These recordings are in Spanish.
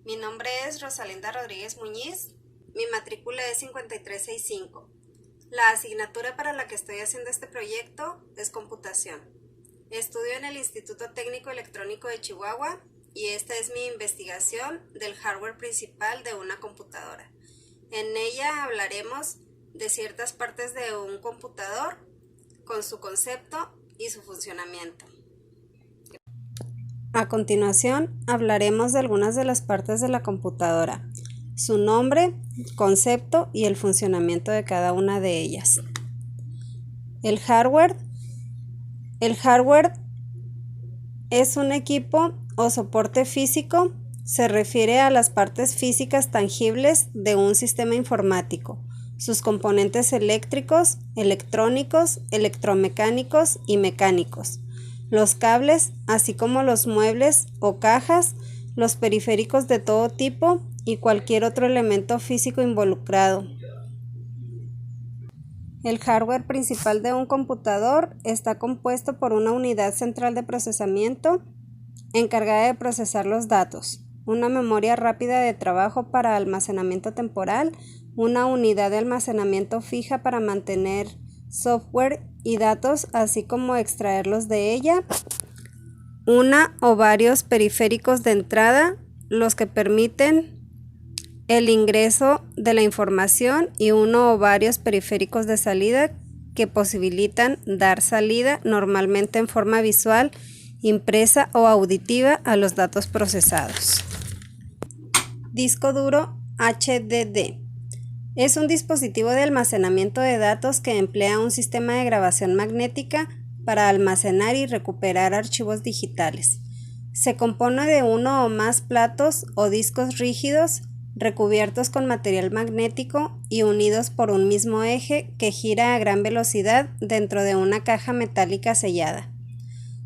Mi nombre es Rosalinda Rodríguez Muñiz, mi matrícula es 5365. La asignatura para la que estoy haciendo este proyecto es computación. Estudio en el Instituto Técnico Electrónico de Chihuahua y esta es mi investigación del hardware principal de una computadora. En ella hablaremos de ciertas partes de un computador, con su concepto y su funcionamiento. A continuación, hablaremos de algunas de las partes de la computadora, su nombre, concepto y el funcionamiento de cada una de ellas. El hardware es un equipo o soporte físico. Se refiere a las partes físicas tangibles de un sistema informático, sus componentes eléctricos, electrónicos, electromecánicos y mecánicos, los cables, así como los muebles o cajas, los periféricos de todo tipo y cualquier otro elemento físico involucrado. El hardware principal de un computador está compuesto por una unidad central de procesamiento encargada de procesar los datos, una memoria rápida de trabajo para almacenamiento temporal, una unidad de almacenamiento fija para mantener software y datos, así como extraerlos de ella, una o varios periféricos de entrada, los que permiten el ingreso de la información, y uno o varios periféricos de salida que posibilitan dar salida, normalmente en forma visual, impresa o auditiva, a los datos procesados. Disco duro HDD. Es un dispositivo de almacenamiento de datos que emplea un sistema de grabación magnética para almacenar y recuperar archivos digitales. Se compone de uno o más platos o discos rígidos recubiertos con material magnético y unidos por un mismo eje que gira a gran velocidad dentro de una caja metálica sellada.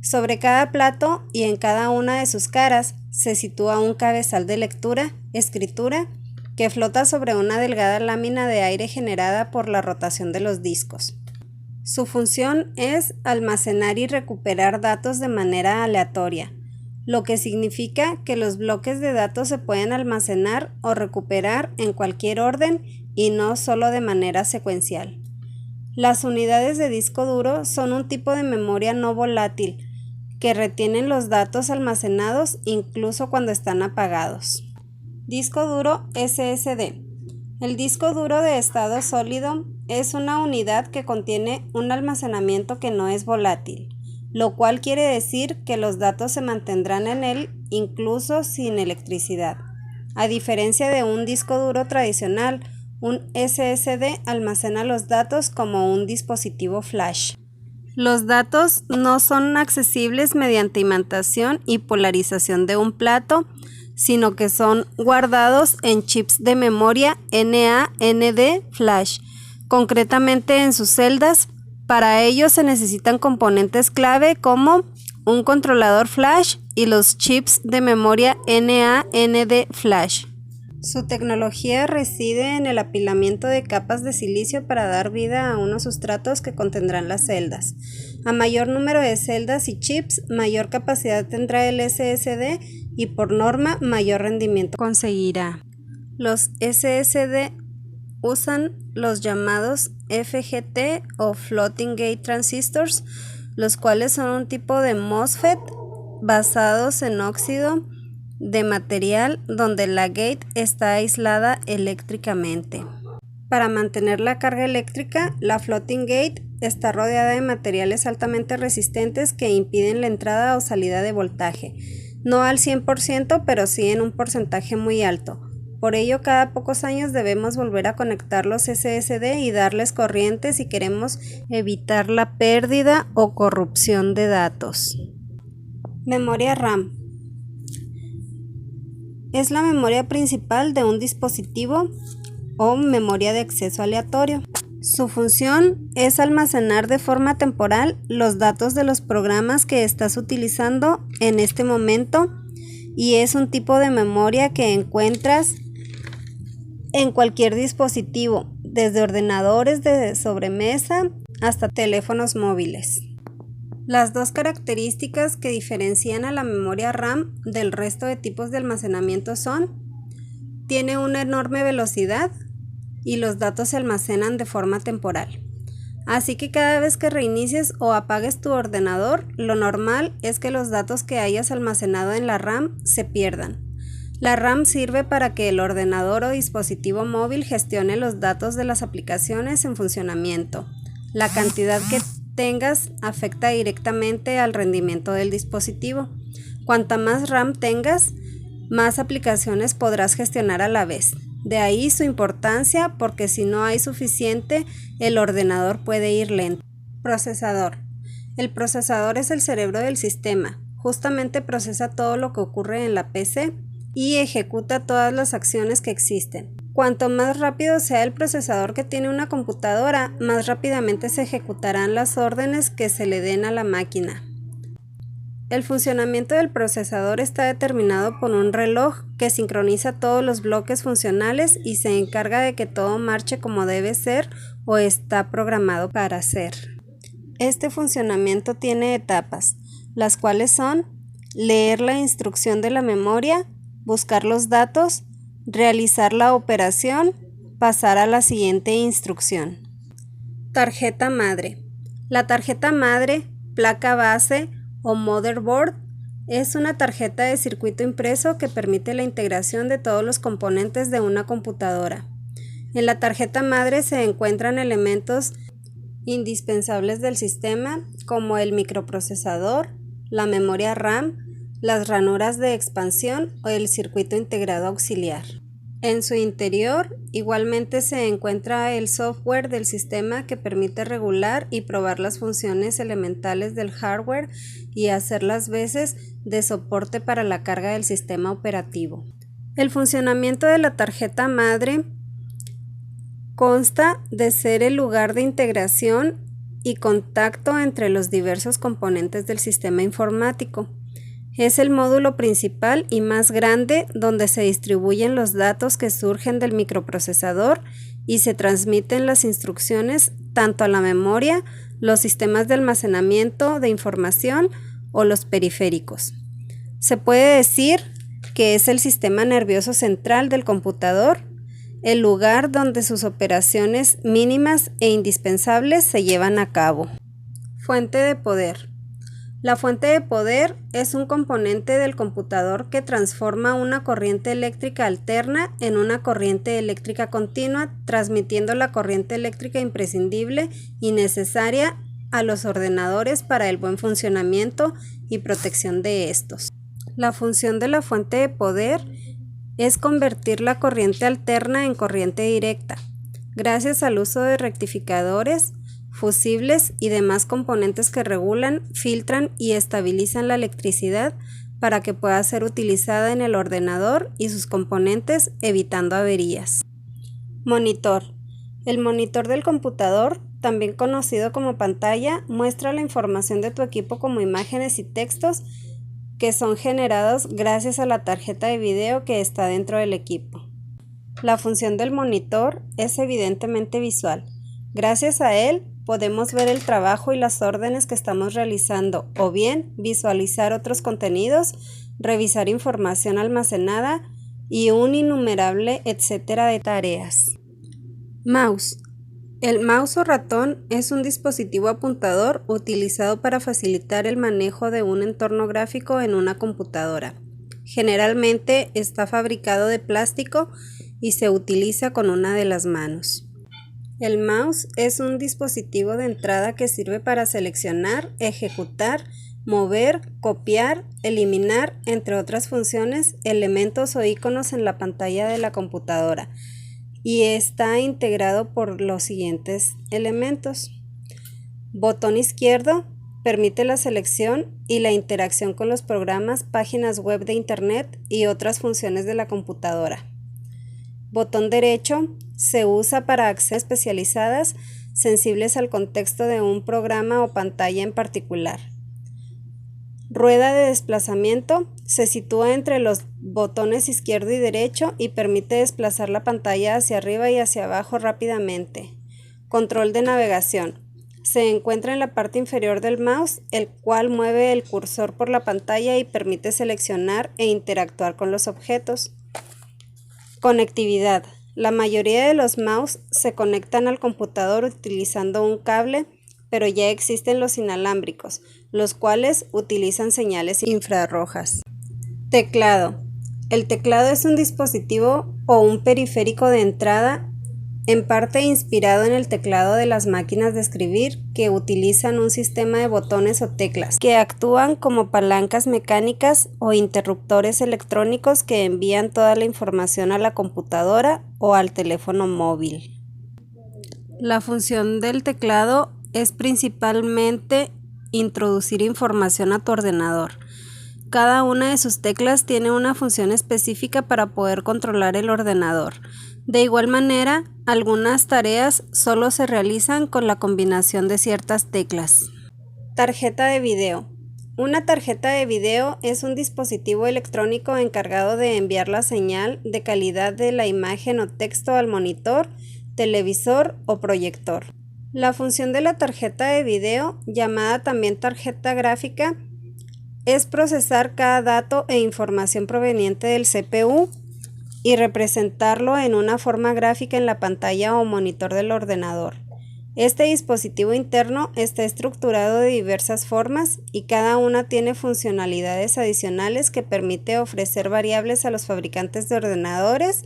Sobre cada plato y en cada una de sus caras se sitúa un cabezal de lectura, escritura, que flota sobre una delgada lámina de aire generada por la rotación de los discos. Su función es almacenar y recuperar datos de manera aleatoria, lo que significa que los bloques de datos se pueden almacenar o recuperar en cualquier orden y no solo de manera secuencial. Las unidades de disco duro son un tipo de memoria no volátil que retienen los datos almacenados incluso cuando están apagados. Disco duro SSD. El disco duro de estado sólido es una unidad que contiene un almacenamiento que no es volátil, lo cual quiere decir que los datos se mantendrán en él incluso sin electricidad. A diferencia de un disco duro tradicional, un SSD almacena los datos como un dispositivo flash. Los datos no son accesibles mediante imantación y polarización de un plato, sino que son guardados en chips de memoria NAND flash, concretamente en sus celdas. Para ello se necesitan componentes clave como un controlador flash y los chips de memoria NAND flash. Su tecnología reside en el apilamiento de capas de silicio para dar vida a unos sustratos que contendrán las celdas. A mayor número de celdas y chips, mayor capacidad tendrá el SSD y por norma mayor rendimiento conseguirá. Los SSD usan los llamados FGT o Floating Gate Transistors, los cuales son un tipo de MOSFET basados en óxido de material donde la gate está aislada eléctricamente. Para mantener la carga eléctrica, la floating gate está rodeada de materiales altamente resistentes que impiden la entrada o salida de voltaje, no al 100%, pero sí en un porcentaje muy alto. Por ello, cada pocos años debemos volver a conectar los SSD y darles corriente si queremos evitar la pérdida o corrupción de datos. Memoria RAM. Es la memoria principal de un dispositivo o memoria de acceso aleatorio. Su función es almacenar de forma temporal los datos de los programas que estás utilizando en este momento y es un tipo de memoria que encuentras en cualquier dispositivo, desde ordenadores de sobremesa hasta teléfonos móviles. Las dos características que diferencian a la memoria RAM del resto de tipos de almacenamiento son tiene una enorme velocidad y los datos se almacenan de forma temporal. Así que cada vez que reinicies o apagues tu ordenador, lo normal es que los datos que hayas almacenado en la RAM se pierdan. La RAM sirve para que el ordenador o dispositivo móvil gestione los datos de las aplicaciones en funcionamiento. La cantidad que tengas afecta directamente al rendimiento del dispositivo. Cuanta más RAM tengas, más aplicaciones podrás gestionar a la vez. De ahí su importancia, porque si no hay suficiente, el ordenador puede ir lento. Procesador. El procesador es el cerebro del sistema. Justamente procesa todo lo que ocurre en la PC y ejecuta todas las acciones que existen. Cuanto más rápido sea el procesador que tiene una computadora, más rápidamente se ejecutarán las órdenes que se le den a la máquina. El funcionamiento del procesador está determinado por un reloj que sincroniza todos los bloques funcionales y se encarga de que todo marche como debe ser o está programado para ser. Este funcionamiento tiene etapas, las cuales son leer la instrucción de la memoria, buscar los datos, realizar la operación, pasar a la siguiente instrucción. Tarjeta madre. La tarjeta madre, placa base o motherboard es una tarjeta de circuito impreso que permite la integración de todos los componentes de una computadora. En la tarjeta madre se encuentran elementos indispensables del sistema como el microprocesador, la memoria RAM, las ranuras de expansión o el circuito integrado auxiliar. En su interior igualmente se encuentra el software del sistema que permite regular y probar las funciones elementales del hardware y hacer las veces de soporte para la carga del sistema operativo. El funcionamiento de la tarjeta madre consta de ser el lugar de integración y contacto entre los diversos componentes del sistema informático. Es el módulo principal y más grande donde se distribuyen los datos que surgen del microprocesador y se transmiten las instrucciones tanto a la memoria, los sistemas de almacenamiento de información o los periféricos. Se puede decir que es el sistema nervioso central del computador, el lugar donde sus operaciones mínimas e indispensables se llevan a cabo. Fuente de poder. La fuente de poder es un componente del computador que transforma una corriente eléctrica alterna en una corriente eléctrica continua, transmitiendo la corriente eléctrica imprescindible y necesaria a los ordenadores para el buen funcionamiento y protección de estos. La función de la fuente de poder es convertir la corriente alterna en corriente directa, gracias al uso de rectificadores, fusibles y demás componentes que regulan, filtran y estabilizan la electricidad para que pueda ser utilizada en el ordenador y sus componentes, evitando averías. Monitor. El monitor del computador, también conocido como pantalla, muestra la información de tu equipo como imágenes y textos que son generados gracias a la tarjeta de video que está dentro del equipo. La función del monitor es evidentemente visual. Gracias a él podemos ver el trabajo y las órdenes que estamos realizando o bien visualizar otros contenidos, revisar información almacenada y un innumerable etcétera de tareas. Mouse. El mouse o ratón es un dispositivo apuntador utilizado para facilitar el manejo de un entorno gráfico en una computadora. Generalmente está fabricado de plástico y se utiliza con una de las manos. El mouse es un dispositivo de entrada que sirve para seleccionar, ejecutar, mover, copiar, eliminar, entre otras funciones, elementos o iconos en la pantalla de la computadora y está integrado por los siguientes elementos. Botón izquierdo permite la selección y la interacción con los programas, páginas web de Internet y otras funciones de la computadora. Botón derecho se usa para accesos especializadas sensibles al contexto de un programa o pantalla en particular. Rueda de desplazamiento se sitúa entre los botones izquierdo y derecho y permite desplazar la pantalla hacia arriba y hacia abajo rápidamente. Control de navegación. Se encuentra en la parte inferior del mouse, el cual mueve el cursor por la pantalla y permite seleccionar e interactuar con los objetos. Conectividad. La mayoría de los mouse se conectan al computador utilizando un cable, pero ya existen los inalámbricos, los cuales utilizan señales infrarrojas. Teclado. El teclado es un dispositivo o un periférico de entrada, en parte inspirado en el teclado de las máquinas de escribir, que utilizan un sistema de botones o teclas, que actúan como palancas mecánicas o interruptores electrónicos que envían toda la información a la computadora o al teléfono móvil. La función del teclado es principalmente introducir información a tu ordenador. Cada una de sus teclas tiene una función específica para poder controlar el ordenador. De igual manera, algunas tareas solo se realizan con la combinación de ciertas teclas. Tarjeta de video. Una tarjeta de video es un dispositivo electrónico encargado de enviar la señal de calidad de la imagen o texto al monitor, televisor o proyector. La función de la tarjeta de video, llamada también tarjeta gráfica, es procesar cada dato e información proveniente del CPU y representarlo en una forma gráfica en la pantalla o monitor del ordenador. Este dispositivo interno está estructurado de diversas formas y cada una tiene funcionalidades adicionales que permite ofrecer variables a los fabricantes de ordenadores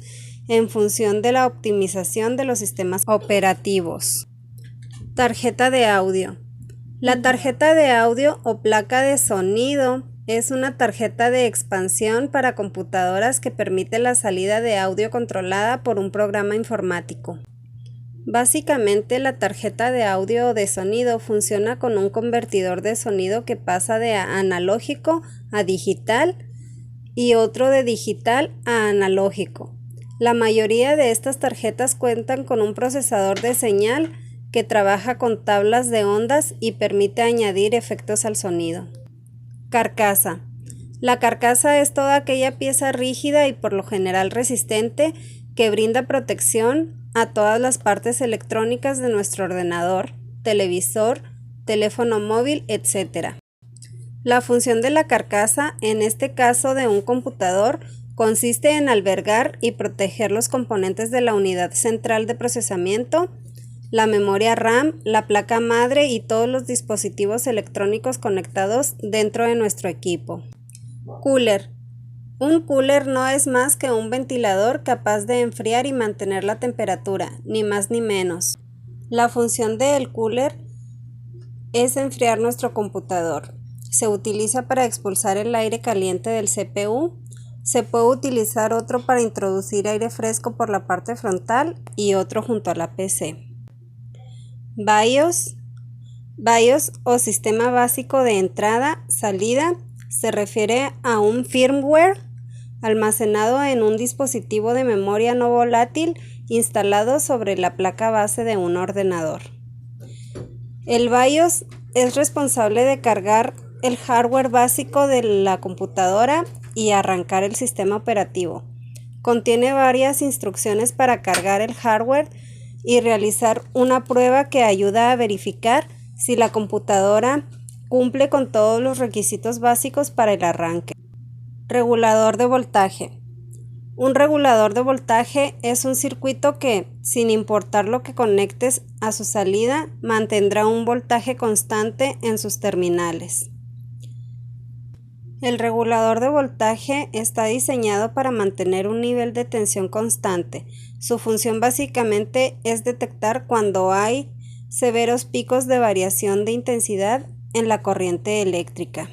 en función de la optimización de los sistemas operativos. Tarjeta de audio. La tarjeta de audio o placa de sonido es una tarjeta de expansión para computadoras que permite la salida de audio controlada por un programa informático. Básicamente, la tarjeta de audio o de sonido funciona con un convertidor de sonido que pasa de analógico a digital y otro de digital a analógico. La mayoría de estas tarjetas cuentan con un procesador de señal que trabaja con tablas de ondas y permite añadir efectos al sonido. Carcasa. La carcasa es toda aquella pieza rígida y por lo general resistente que brinda protección a todas las partes electrónicas de nuestro ordenador, televisor, teléfono móvil, etc. La función de la carcasa, en este caso de un computador, consiste en albergar y proteger los componentes de la unidad central de procesamiento, la memoria RAM, la placa madre y todos los dispositivos electrónicos conectados dentro de nuestro equipo. Cooler. Un cooler no es más que un ventilador capaz de enfriar y mantener la temperatura, ni más ni menos. La función del cooler es enfriar nuestro computador. Se utiliza para expulsar el aire caliente del CPU. Se puede utilizar otro para introducir aire fresco por la parte frontal y otro junto a la PC. BIOS. BIOS o sistema básico de entrada-salida se refiere a un firmware almacenado en un dispositivo de memoria no volátil instalado sobre la placa base de un ordenador. El BIOS es responsable de cargar el hardware básico de la computadora y arrancar el sistema operativo. Contiene varias instrucciones para cargar el hardware y realizar una prueba que ayuda a verificar si la computadora cumple con todos los requisitos básicos para el arranque. Regulador de voltaje. Un regulador de voltaje es un circuito que, sin importar lo que conectes a su salida, mantendrá un voltaje constante en sus terminales. El regulador de voltaje está diseñado para mantener un nivel de tensión constante. Su función básicamente es detectar cuando hay severos picos de variación de intensidad en la corriente eléctrica.